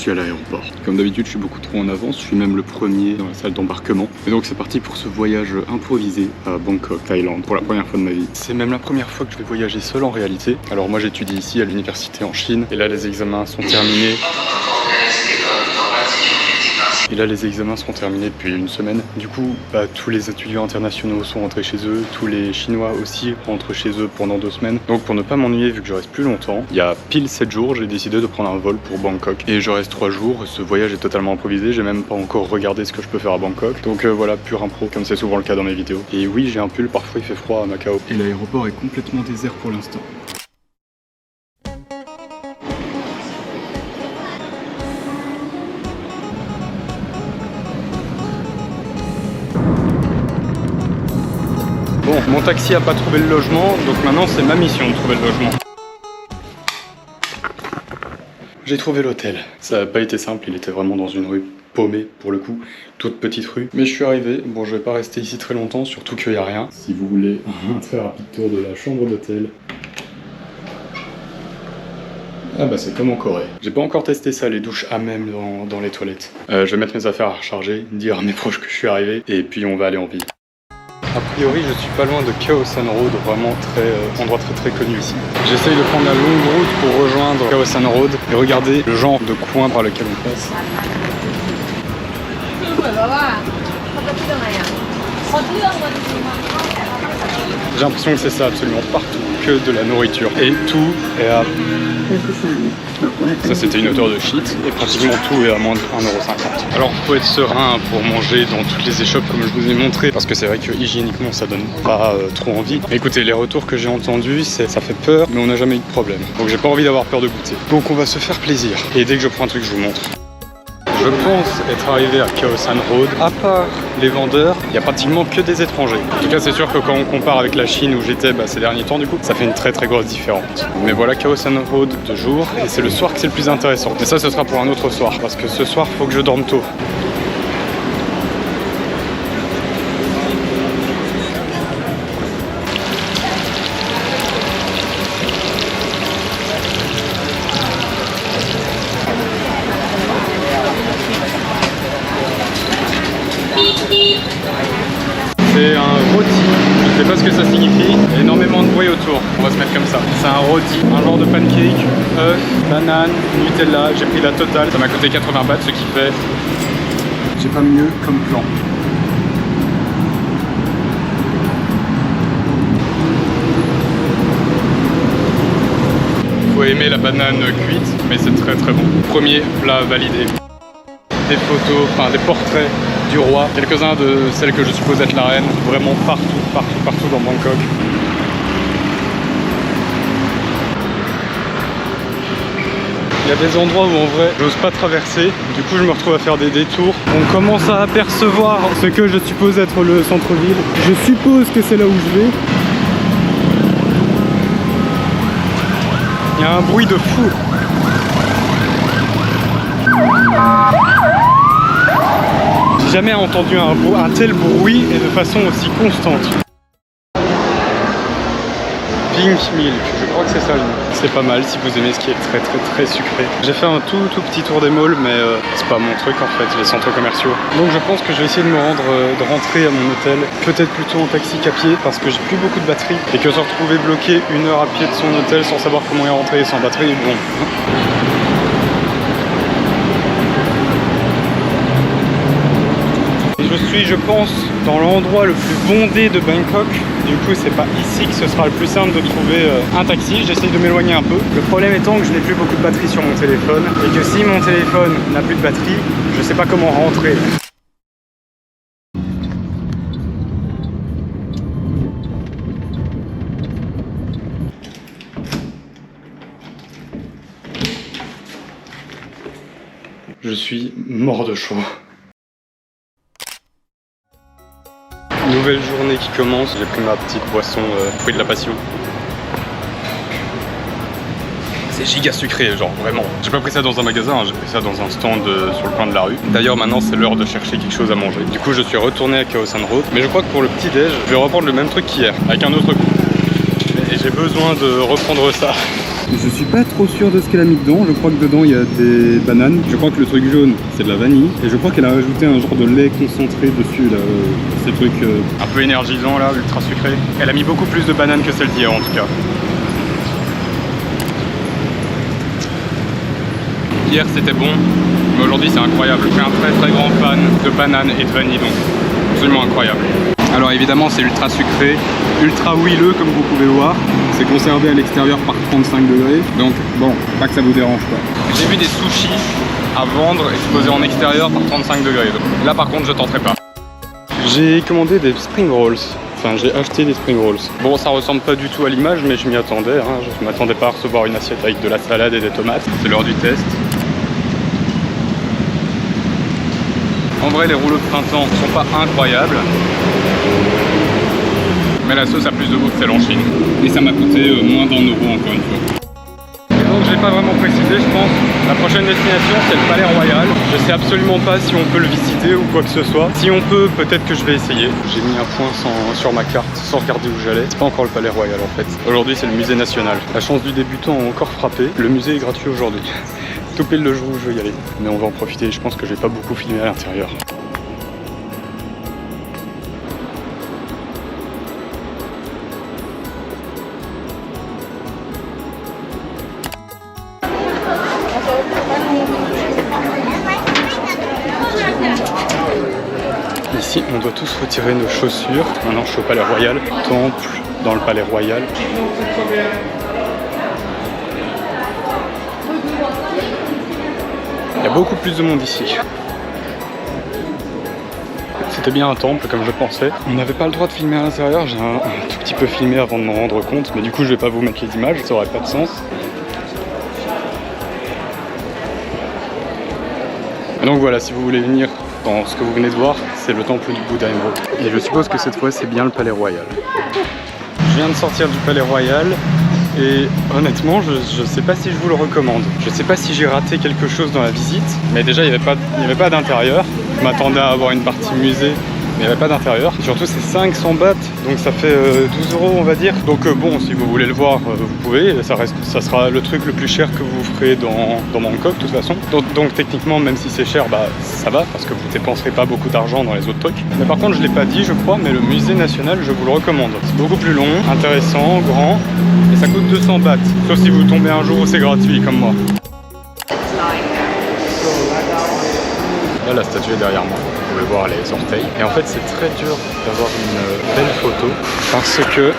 suis à l'aéroport. Comme d'habitude, je suis beaucoup trop en avance, je suis même le premier dans la salle d'embarquement. Et donc c'est parti pour ce voyage improvisé à Bangkok, Thaïlande, pour la première fois de ma vie. C'est même la première fois que je vais voyager seul en réalité. Alors moi j'étudie ici à l'université en Chine, et là les examens sont terminés. Depuis une semaine. Du coup, tous les étudiants internationaux sont rentrés chez eux, tous les Chinois aussi rentrent chez eux pendant 2 semaines. Donc pour ne pas m'ennuyer, vu que je reste plus longtemps, il y a pile 7 jours, j'ai décidé de prendre un vol pour Bangkok. Et je reste 3 jours, ce voyage est totalement improvisé, j'ai même pas encore regardé ce que je peux faire à Bangkok. Donc voilà, pure impro, comme c'est souvent le cas dans mes vidéos. Et oui, j'ai un pull, parfois il fait froid à Macao. Et l'aéroport est complètement désert pour l'instant. Bon, mon taxi a pas trouvé le logement, donc maintenant c'est ma mission de trouver le logement. J'ai trouvé l'hôtel. Ça n'a pas été simple, il était vraiment dans une rue paumée pour le coup, toute petite rue. Mais je suis arrivé, bon je vais pas rester ici très longtemps, surtout qu'il n'y a rien. Si vous voulez un très rapide tour de la chambre d'hôtel. Ah bah c'est comme en Corée. J'ai pas encore testé ça, les douches à même dans les toilettes. Je vais mettre mes affaires à recharger, dire à mes proches que je suis arrivé, et puis on va aller en ville. A priori, je suis pas loin de Khao San Road, vraiment endroit très connu ici. J'essaye de prendre la longue route pour rejoindre Khao San Road et regarder le genre de coin par lequel on passe. J'ai l'impression que c'est ça absolument partout, que de la nourriture. Et tout est à... Ça c'était une hauteur de shit, et pratiquement tout est à moins de 1,50 €. Alors faut être serein pour manger dans toutes les échoppes comme je vous ai montré, parce que c'est vrai que hygiéniquement ça donne pas trop envie. Mais écoutez, les retours que j'ai entendus, ça fait peur, mais on n'a jamais eu de problème. Donc j'ai pas envie d'avoir peur de goûter. Donc on va se faire plaisir. Et dès que je prends un truc, je vous montre. Je pense être arrivé à Khao San Road. À part les vendeurs, il n'y a pratiquement que des étrangers. En tout cas, c'est sûr que quand on compare avec la Chine où j'étais ces derniers temps, du coup, ça fait une très grosse différence. Mais voilà Khao San Road de jour, et c'est le soir que c'est le plus intéressant. Mais ça, ce sera pour un autre soir, parce que ce soir, il faut que je dorme tôt. C'est un rôti, je sais pas ce que ça signifie, il y a énormément de bruit autour, on va se mettre comme ça. C'est un rôti, un genre de pancake, œufs, banane, Nutella, j'ai pris la totale, ça m'a coûté 80 bahts, ce qui fait... J'ai pas mieux comme plan. Faut aimer la banane cuite, mais c'est très bon. Premier plat validé. Des photos, enfin des portraits du roi, quelques-uns de celles que je suppose être la reine, vraiment partout dans Bangkok. Il y a des endroits où en vrai j'ose pas traverser, du coup je me retrouve à faire des détours. On commence à apercevoir ce que je suppose être le centre-ville. Je suppose que c'est là où je vais. Il y a un bruit de fou. J'ai jamais entendu un tel bruit et de façon aussi constante. Pink Milk, je crois que c'est ça le nom. C'est pas mal si vous aimez ce qui est très sucré. J'ai fait un tout petit tour des malls, mais c'est pas mon truc en fait, les centres commerciaux. Donc je pense que je vais essayer de rentrer à mon hôtel, peut-être plutôt en taxi qu'à pied, parce que j'ai plus beaucoup de batterie, et que se retrouver bloqué 1 heure à pied de son hôtel sans savoir comment y rentrer sans batterie, bon... Je suis, je pense, dans l'endroit le plus bondé de Bangkok. Du coup, c'est pas ici que ce sera le plus simple de trouver un taxi. J'essaye de m'éloigner un peu. Le problème étant que je n'ai plus beaucoup de batterie sur mon téléphone et que si mon téléphone n'a plus de batterie, je sais pas comment rentrer. Je suis mort de chaud. Nouvelle journée qui commence, j'ai pris ma petite boisson fruit de la passion. C'est giga sucré, genre vraiment. J'ai pas pris ça dans un magasin, j'ai pris ça dans un stand sur le coin de la rue. D'ailleurs maintenant c'est l'heure de chercher quelque chose à manger. Du coup je suis retourné à Khao San Road, mais je crois que pour le petit déj, je vais reprendre le même truc qu'hier, avec un autre goût. Et j'ai besoin de reprendre ça. Je suis pas trop sûr de ce qu'elle a mis dedans. Je crois que dedans il y a des bananes. Je crois que le truc jaune c'est de la vanille. Et je crois qu'elle a rajouté un genre de lait concentré dessus là. Ces trucs. Un peu énergisant là, ultra sucré. Elle a mis beaucoup plus de bananes que celle d'hier en tout cas. Hier c'était bon, mais aujourd'hui c'est incroyable. Je suis un très grand fan de bananes et de vanille, donc absolument incroyable. Alors évidemment c'est ultra sucré, ultra huileux comme vous pouvez voir. C'est conservé à l'extérieur par 35 degrés. Donc bon, pas que ça vous dérange quoi. J'ai vu des sushis à vendre exposés en extérieur par 35 degrés. Donc là par contre je tenterai pas. J'ai commandé des spring rolls. Enfin, j'ai acheté des spring rolls. Bon, ça ressemble pas du tout à l'image, mais je m'y attendais. Hein. Je m'attendais pas à recevoir une assiette avec de la salade et des tomates. C'est l'heure du test. En vrai, les rouleaux de printemps sont pas incroyables. Mais la sauce a plus de goût que celle en Chine. Et ça m'a coûté moins d'1 euro encore une fois. Donc j'ai pas vraiment précisé, je pense. La prochaine destination c'est le Palais Royal. Je sais absolument pas si on peut le visiter ou quoi que ce soit. Si on peut, peut-être que je vais essayer. J'ai mis un point sur ma carte sans regarder où j'allais. C'est pas encore le Palais Royal en fait. Aujourd'hui c'est le musée national. La chance du débutant a encore frappé. Le musée est gratuit aujourd'hui. Tout pile le jour où je veux y aller. Mais on va en profiter, je pense que je vais pas beaucoup filmer à l'intérieur. Ici, on doit tous retirer nos chaussures. Maintenant, je suis au Palais Royal. Temple dans le Palais Royal. Il y a beaucoup plus de monde ici. C'était bien un temple, comme je pensais. On n'avait pas le droit de filmer à l'intérieur. J'ai un tout petit peu filmé avant de m'en rendre compte. Mais du coup, je vais pas vous mettre les images. Ça aurait pas de sens. Et donc voilà, si vous voulez venir dans ce que vous venez de voir, c'est le temple du Bouddha émeraude. Et je suppose que cette fois, c'est bien le Palais Royal. Je viens de sortir du Palais Royal et honnêtement, je sais pas si je vous le recommande. Je sais pas si j'ai raté quelque chose dans la visite, mais déjà, il n'y avait pas d'intérieur. Je m'attendais à avoir une partie musée, mais il n'y avait pas d'intérieur. Surtout, c'est 500 bahts, donc ça fait 12 euros, on va dire. Donc bon, si vous voulez le voir, vous pouvez. Ça sera le truc le plus cher que vous ferez dans Bangkok, de toute façon. Donc techniquement, même si c'est cher, bah ça va, parce que vous dépenserez pas beaucoup d'argent dans les autres trucs. Mais par contre, je l'ai pas dit, je crois, mais le musée national, je vous le recommande. C'est beaucoup plus long, intéressant, grand, et ça coûte 200 bahts. Sauf si vous tombez un jour où c'est gratuit, comme moi. Là, la statue est derrière moi. Vous pouvez voir les orteils. Et en fait, c'est très dur d'avoir une belle photo parce que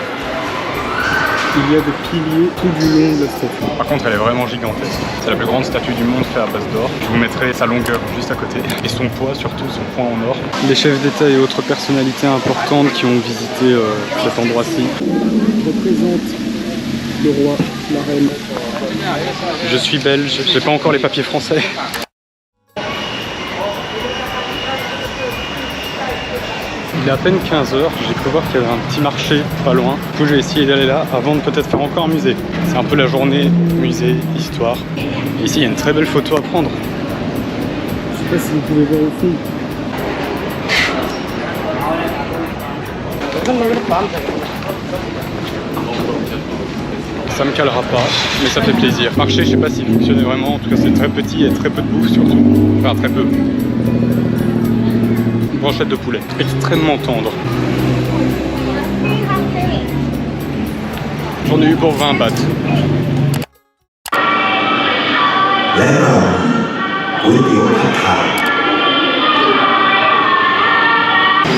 il y a des piliers tout du long de la statue. Par contre, elle est vraiment gigantesque. C'est la plus grande statue du monde faite à base d'or. Je vous mettrai sa longueur juste à côté. Et son poids, surtout, son poids en or. Les chefs d'État et autres personnalités importantes qui ont visité cet endroit-ci représentent le roi, la reine. Je suis belge, j'ai pas encore les papiers français. Il est à peine 15 h, j'ai cru voir qu'il y avait un petit marché pas loin. Du coup, j'ai essayé d'aller là avant de peut-être faire encore un musée. C'est un peu la journée musée, histoire. Et ici, il y a une très belle photo à prendre. Je sais pas si vous pouvez voir au fond. Ça me calera pas, mais ça fait plaisir. Marché, je sais pas s'il fonctionnait vraiment. En tout cas, c'est très petit et très peu de bouffe surtout. Enfin, très peu. Brochette de poulet, extrêmement tendre. J'en ai eu pour 20 bahts.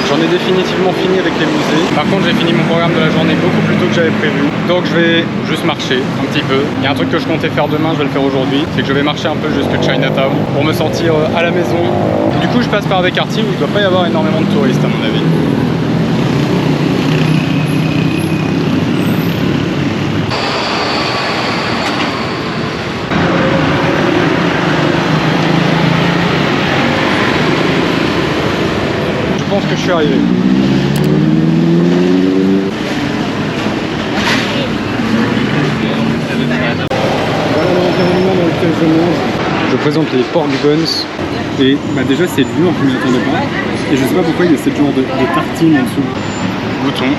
J'en ai définitivement fini avec les musées. Par contre, j'ai fini mon programme de la journée beaucoup plus tôt que j'avais prévu. Donc je vais juste marcher un petit peu. Il y a un truc que je comptais faire demain, je vais le faire aujourd'hui. C'est que je vais marcher un peu jusque Chinatown pour me sentir à la maison. Du coup, je passe par des quartiers où il ne doit pas y avoir énormément de touristes à mon avis. Je pense que je suis arrivé. Voilà l'environnement dans lequel je mange. Je présente les pork buns. Et bah déjà c'est dur, je ne m'y attendais pas. Et je sais pas pourquoi il y a ce genre de tartine en dessous. Bouton.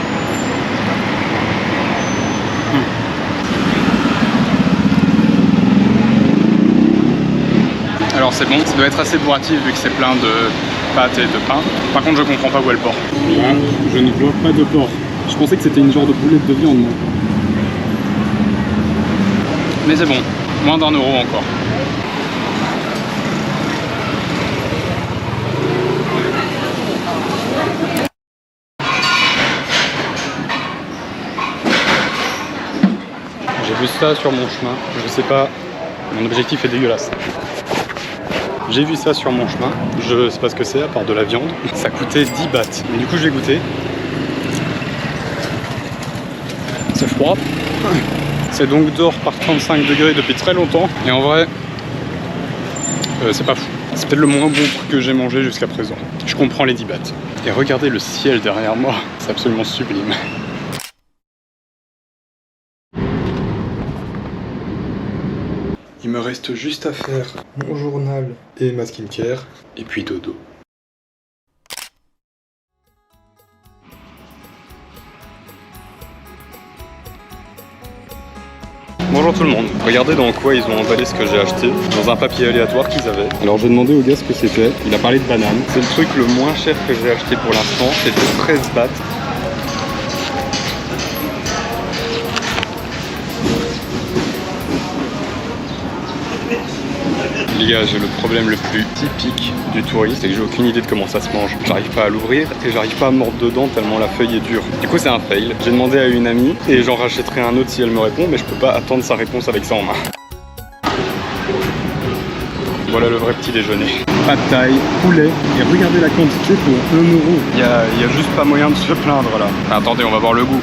Alors c'est bon, ça doit être assez bourratif vu que c'est plein de pâtes et de pain. Par contre je comprends pas où est le porc. Là, je ne vois pas de porc. Je pensais que c'était une genre de boulette de viande, moi. Mais c'est bon, moins d'1 euro encore. J'ai vu ça sur mon chemin, je sais pas, mon objectif est dégueulasse. J'ai vu ça sur mon chemin, je sais pas ce que c'est à part de la viande. Ça coûtait 10 bahts, mais du coup je l'ai goûté. C'est froid. C'est donc dehors par 35 degrés depuis très longtemps. Et en vrai, c'est pas fou. C'est peut-être le moins bon truc que j'ai mangé jusqu'à présent. Je comprends les 10 bahts. Et regardez le ciel derrière moi, c'est absolument sublime. Il me reste juste à faire mon journal et ma skincare, et puis dodo. Bonjour tout le monde, regardez dans quoi ils ont emballé ce que j'ai acheté, dans un papier aléatoire qu'ils avaient. Alors j'ai demandé au gars ce que c'était, il a parlé de banane. C'est le truc le moins cher que j'ai acheté pour l'instant, c'était 13 bahts. Les gars, j'ai le problème le plus typique du touriste, c'est que j'ai aucune idée de comment ça se mange. J'arrive pas à l'ouvrir et j'arrive pas à mordre dedans tellement la feuille est dure. Du coup c'est un fail. J'ai demandé à une amie et j'en rachèterai un autre si elle me répond, mais je peux pas attendre sa réponse avec ça en main. Voilà le vrai petit déjeuner. Pas de taille, poulet, et regardez la quantité pour 1 euro. Il y a juste pas moyen de se plaindre là. Enfin, attendez, on va voir le goût.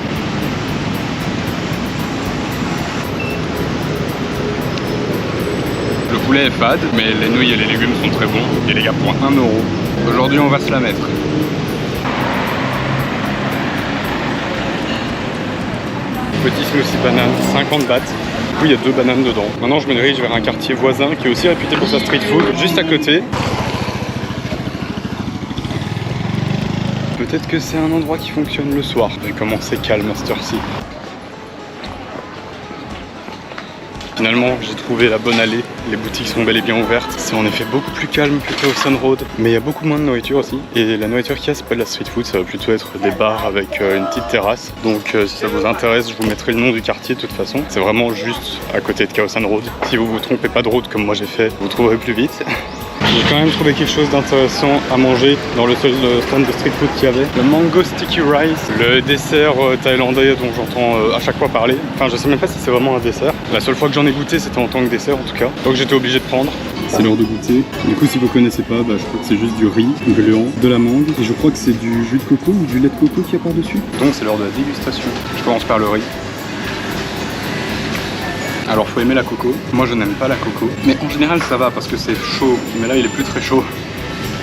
Le poulet est fade, mais les nouilles et les légumes sont très bons. Et les gars, pour 1 euro, aujourd'hui on va se la mettre. Petit smoothie banane, 50 bahts. Du coup, il y a 2 bananes dedans. Maintenant, je me dirige vers un quartier voisin qui est aussi réputé pour sa street food, juste à côté. Peut-être que c'est un endroit qui fonctionne le soir. Et comment c'est calme à cette heure-ci. Finalement, j'ai trouvé la bonne allée. Les boutiques sont bel et bien ouvertes. C'est en effet beaucoup plus calme que Khaosan Road. Mais il y a beaucoup moins de nourriture aussi. Et la nourriture qu'il y a, c'est pas de la street food. Ça va plutôt être des bars avec une petite terrasse. Donc si ça vous intéresse, je vous mettrai le nom du quartier de toute façon. C'est vraiment juste à côté de Khaosan Road. Si vous vous trompez pas de route comme moi j'ai fait, vous trouverez plus vite. J'ai quand même trouvé quelque chose d'intéressant à manger dans le seul stand de street food qu'il y avait. Le mango sticky rice, le dessert thaïlandais dont j'entends à chaque fois parler. Enfin, je sais même pas si c'est vraiment un dessert. La seule fois que j'en ai goûté, c'était en tant que dessert en tout cas. Donc j'étais obligé de prendre. C'est l'heure de goûter. Du coup, si vous connaissez pas, je crois que c'est juste du riz gluant, de la mangue, et je crois que c'est du jus de coco ou du lait de coco qu'il y a par-dessus. Donc c'est l'heure de la dégustation. Je commence par le riz. Alors faut aimer la coco, moi je n'aime pas la coco, mais en général ça va parce que c'est chaud, mais là il est plus très chaud,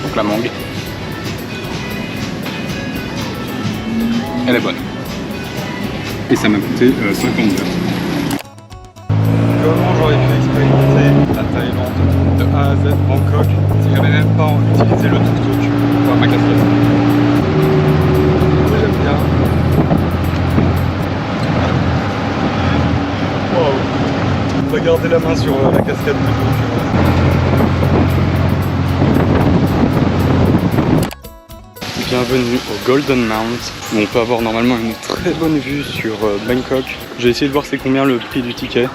donc la mangue, elle est bonne. Et ça m'a coûté 50 bahts. Comment j'aurais pu expérimenter la Thaïlande de A à Z Bangkok si j'avais même pas utilisé le tuk-tuk pour ma casquette. Moi j'aime bien. Wow. Regardez la main sur la cascade plutôt que... Bienvenue au Golden Mount où on peut avoir normalement une très bonne vue sur Bangkok. J'ai essayé de voir c'est combien le prix du ticket.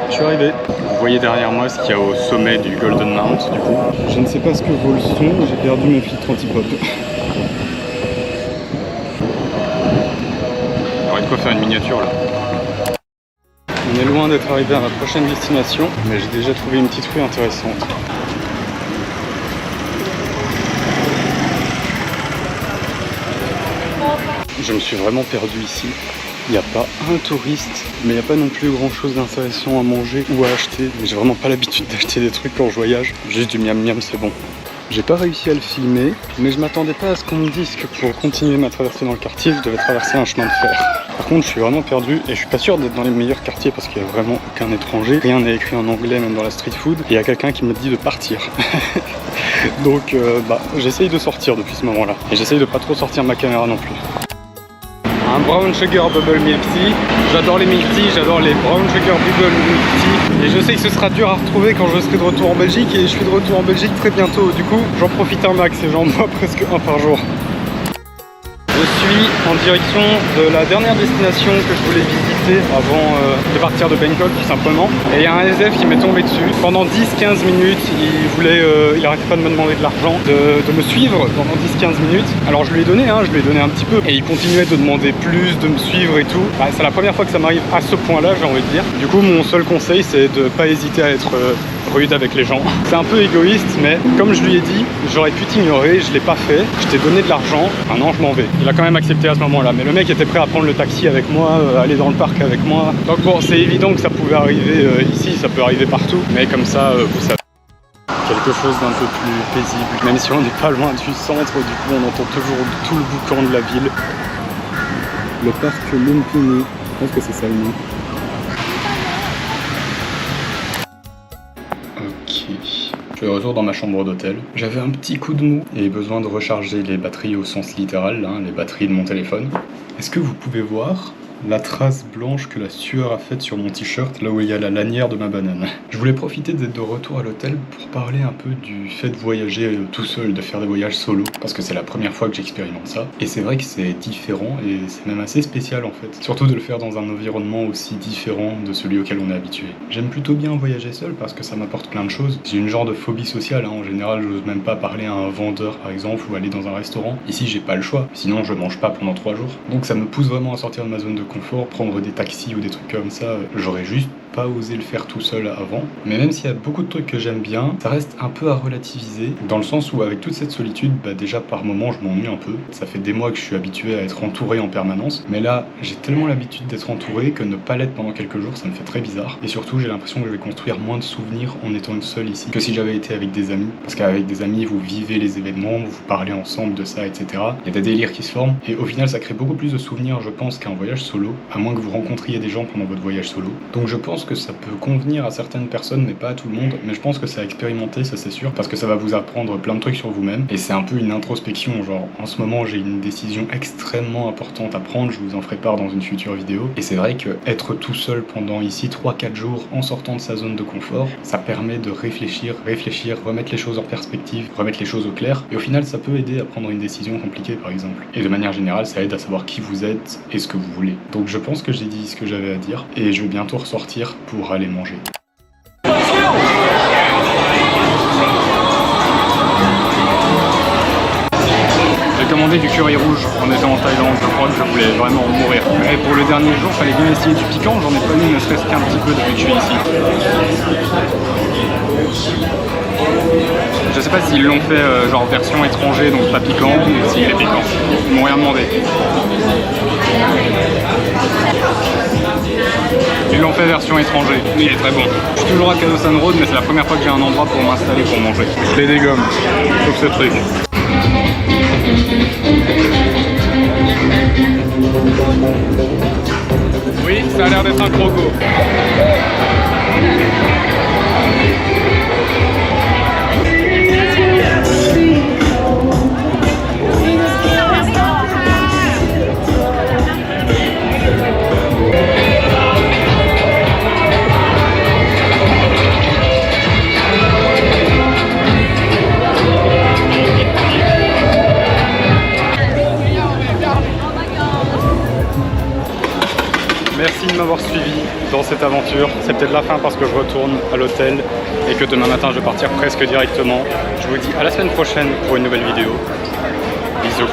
Je suis arrivé. Vous voyez derrière moi ce qu'il y a au sommet du Golden Mount du coup. Je ne sais pas ce que vaut le son, j'ai perdu mon filtre anti-pop. Il y aurait de quoi faire une miniature là. On est loin d'être arrivé à ma prochaine destination, mais j'ai déjà trouvé une petite rue intéressante. Je me suis vraiment perdu ici. Il n'y a pas un touriste, mais il n'y a pas non plus grand chose d'intéressant à manger ou à acheter. J'ai vraiment pas l'habitude d'acheter des trucs quand je voyage. Juste du miam miam, c'est bon. J'ai pas réussi à le filmer, mais je m'attendais pas à ce qu'on me dise que pour continuer ma traversée dans le quartier, je devais traverser un chemin de fer. Par contre, je suis vraiment perdu et je suis pas sûr d'être dans les meilleurs quartiers parce qu'il y a vraiment aucun étranger. Rien n'est écrit en anglais, même dans la street food. Et il y a quelqu'un qui me dit de partir. Donc, j'essaye de sortir depuis ce moment-là. Et j'essaye de pas trop sortir ma caméra non plus. Un brown sugar bubble milk tea. J'adore les milk tea, j'adore les brown sugar bubble milk tea. Et je sais que ce sera dur à retrouver quand je serai de retour en Belgique. Et je suis de retour en Belgique très bientôt. Du coup, j'en profite un max et j'en bois presque un par jour. Je suis en direction de la dernière destination que je voulais visiter avant de partir de Bangkok tout simplement. Et il y a un SDF qui m'est tombé dessus. Pendant 10-15 minutes, il arrêtait pas de me demander de l'argent, de me suivre pendant 10-15 minutes. Alors je lui ai donné un petit peu. Et il continuait de demander plus, de me suivre et tout. Bah, c'est la première fois que ça m'arrive à ce point-là, j'ai envie de dire. Du coup, mon seul conseil, c'est de pas hésiter à être rude avec les gens. C'est un peu égoïste, mais comme je lui ai dit, j'aurais pu t'ignorer, je l'ai pas fait. Je t'ai donné de l'argent, maintenant je m'en vais. Il a quand même accepté à ce moment-là, mais le mec était prêt à prendre le taxi avec moi, aller dans le parc avec moi. Donc bon, c'est évident que ça pouvait arriver ici, ça peut arriver partout, mais comme ça, vous savez. Quelque chose d'un peu plus paisible, même si on n'est pas loin du centre, du coup on entend toujours tout le boucan de la ville. Le parc Lumpini, je pense que c'est ça le nom. Je suis de retour dans ma chambre d'hôtel. J'avais un petit coup de mou et besoin de recharger les batteries au sens littéral, hein, les batteries de mon téléphone. Est-ce que vous pouvez voir la trace blanche que la sueur a faite sur mon t-shirt, là où il y a la lanière de ma banane? Je voulais profiter d'être de retour à l'hôtel pour parler un peu du fait de voyager tout seul, de faire des voyages solo, parce que c'est la première fois que j'expérimente ça. Et c'est vrai que c'est différent et c'est même assez spécial en fait. Surtout de le faire dans un environnement aussi différent de celui auquel on est habitué. J'aime plutôt bien voyager seul parce que ça m'apporte plein de choses. J'ai une genre de phobie sociale, hein. En général j'ose même pas parler à un vendeur par exemple ou aller dans un restaurant. Ici j'ai pas le choix, sinon je mange pas pendant 3 jours. Donc ça me pousse vraiment à sortir de ma zone de confort, prendre des taxis ou des trucs comme ça, j'aurais juste pas osé le faire tout seul avant. Mais même s'il y a beaucoup de trucs que j'aime bien, ça reste un peu à relativiser, dans le sens où avec toute cette solitude, déjà par moments je m'ennuie un peu. Ça fait des mois que je suis habitué à être entouré en permanence, mais là j'ai tellement l'habitude d'être entouré que ne pas l'être pendant quelques jours ça me fait très bizarre. Et surtout j'ai l'impression que je vais construire moins de souvenirs en étant seul ici que si j'avais été avec des amis, parce qu'avec des amis vous vivez les événements, vous parlez ensemble de ça, etc. Il y a des délires qui se forment et au final ça crée beaucoup plus de souvenirs je pense qu'un voyage solo, à moins que vous rencontriez des gens pendant votre voyage solo. Donc je pense que ça peut convenir à certaines personnes mais pas à tout le monde, mais je pense que c'est à expérimenter, ça c'est sûr, parce que ça va vous apprendre plein de trucs sur vous-même et c'est un peu une introspection, genre en ce moment j'ai une décision extrêmement importante à prendre, je vous en ferai part dans une future vidéo, et c'est vrai que être tout seul pendant ici 3-4 jours en sortant de sa zone de confort, ça permet de réfléchir, remettre les choses en perspective, remettre les choses au clair, et au final ça peut aider à prendre une décision compliquée par exemple, et de manière générale ça aide à savoir qui vous êtes et ce que vous voulez. Donc je pense que j'ai dit ce que j'avais à dire et je vais bientôt ressortir pour aller manger. J'ai commandé du curry rouge en étant en Thaïlande, je crois que je voulais vraiment mourir. Et pour le dernier jour, fallait bien essayer du piquant, j'en ai pas eu ne serait-ce qu'un petit peu depuis que je suis ici. Je sais pas s'ils l'ont fait genre version étranger, donc pas piquant, ou s'il est piquant. Ils m'ont rien demandé. Ils l'ont fait version étranger, il est très bon. Je suis toujours à Kadosan Road, mais c'est la première fois que j'ai un endroit pour m'installer pour manger. Je les dégomme, sauf ce truc. Oui, ça a l'air d'être un croco. Merci de m'avoir suivi dans cette aventure. C'est peut-être la fin parce que je retourne à l'hôtel et que demain matin je vais partir presque directement. Je vous dis à la semaine prochaine pour une nouvelle vidéo. Bisous.